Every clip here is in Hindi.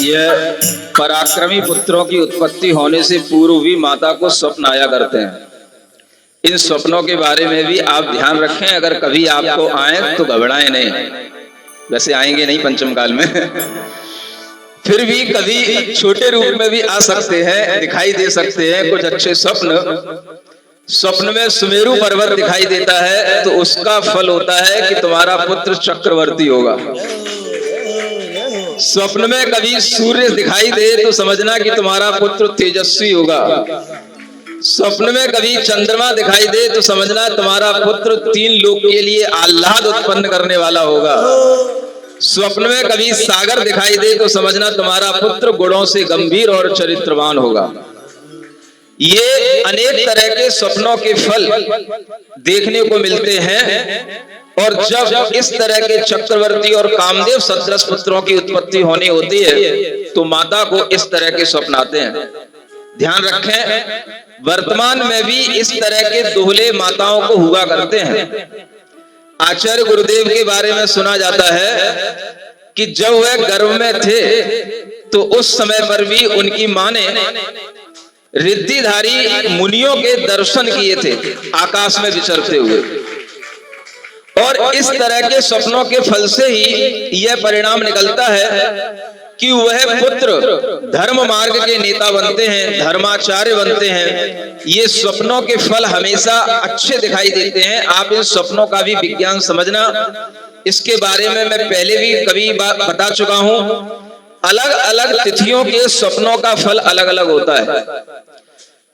यह पराक्रमी पुत्रों की उत्पत्ति होने से पूर्व भी माता को स्वप्न आया करते हैं। इन स्वप्नों के बारे में भी आप ध्यान रखें, अगर कभी आपको आए तो घबराएं नहीं। वैसे आएंगे नहीं पंचम काल में फिर भी कभी छोटे रूप में भी आ सकते हैं, दिखाई दे सकते हैं कुछ अच्छे स्वप्न। स्वप्न में सुमेरु पर्वत दिखाई देता है तो उसका फल होता है कि तुम्हारा पुत्र चक्रवर्ती होगा। स्वप्न में कभी सूर्य दिखाई दे तो समझना कि तुम्हारा पुत्र तेजस्वी होगा। स्वप्न में कभी चंद्रमा दिखाई दे तो समझना तुम्हारा पुत्र 3 लोक के लिए आह्लाद उत्पन्न करने वाला होगा। स्वप्न में कभी सागर दिखाई दे तो समझना तुम्हारा पुत्र गुणों से गंभीर और चरित्रवान होगा। ये अनेक तरह के स्वप्नों के फल देखने को मिलते हैं और जब इस तरह के चक्रवर्ती और कामदेव सदृश पुत्रों की उत्पत्ति होनी होती है तो माता को इस तरह के स्वप्न आते हैं। ध्यान रखें, वर्तमान में भी इस तरह के दोहले माताओं को हुआ करते हैं। आचार्य गुरुदेव के बारे में सुना जाता है कि जब वह गर्भ में थे तो उस समय पर भी उनकी मां ने रिद्धिधारी मुनियों के दर्शन किए थे आकाश में विचरते हुए। और इस तरह के स्वप्नों के फल से ही यह परिणाम निकलता है कि वह पुत्र धर्म मार्ग के नेता बनते हैं, धर्माचार्य बनते हैं। ये स्वप्नों के फल हमेशा अच्छे दिखाई देते हैं। आप इन स्वप्नों का भी विज्ञान समझना, इसके बारे में मैं पहले भी कभी बता चुका हूं। अलग अलग तिथियों के स्वप्नों का फल अलग अलग होता है।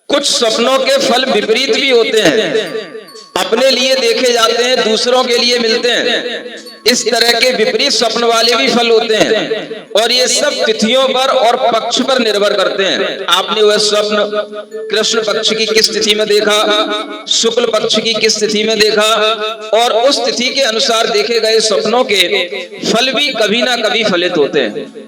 कुछ स्वप्नों के फल विपरीत भी होते हैं, अपने लिए देखे जाते हैं, दूसरों के लिए मिलते हैं। इस तरह के विपरीत स्वप्न वाले भी फल होते हैं और ये सब तिथियों पर और पक्ष पर निर्भर करते हैं। आपने वह स्वप्न कृष्ण पक्ष की किस तिथि में देखा, शुक्ल पक्ष की किस तिथि में देखा, और उस तिथि के अनुसार देखे गए स्वप्नों के फल भी कभी ना कभी फलित होते हैं।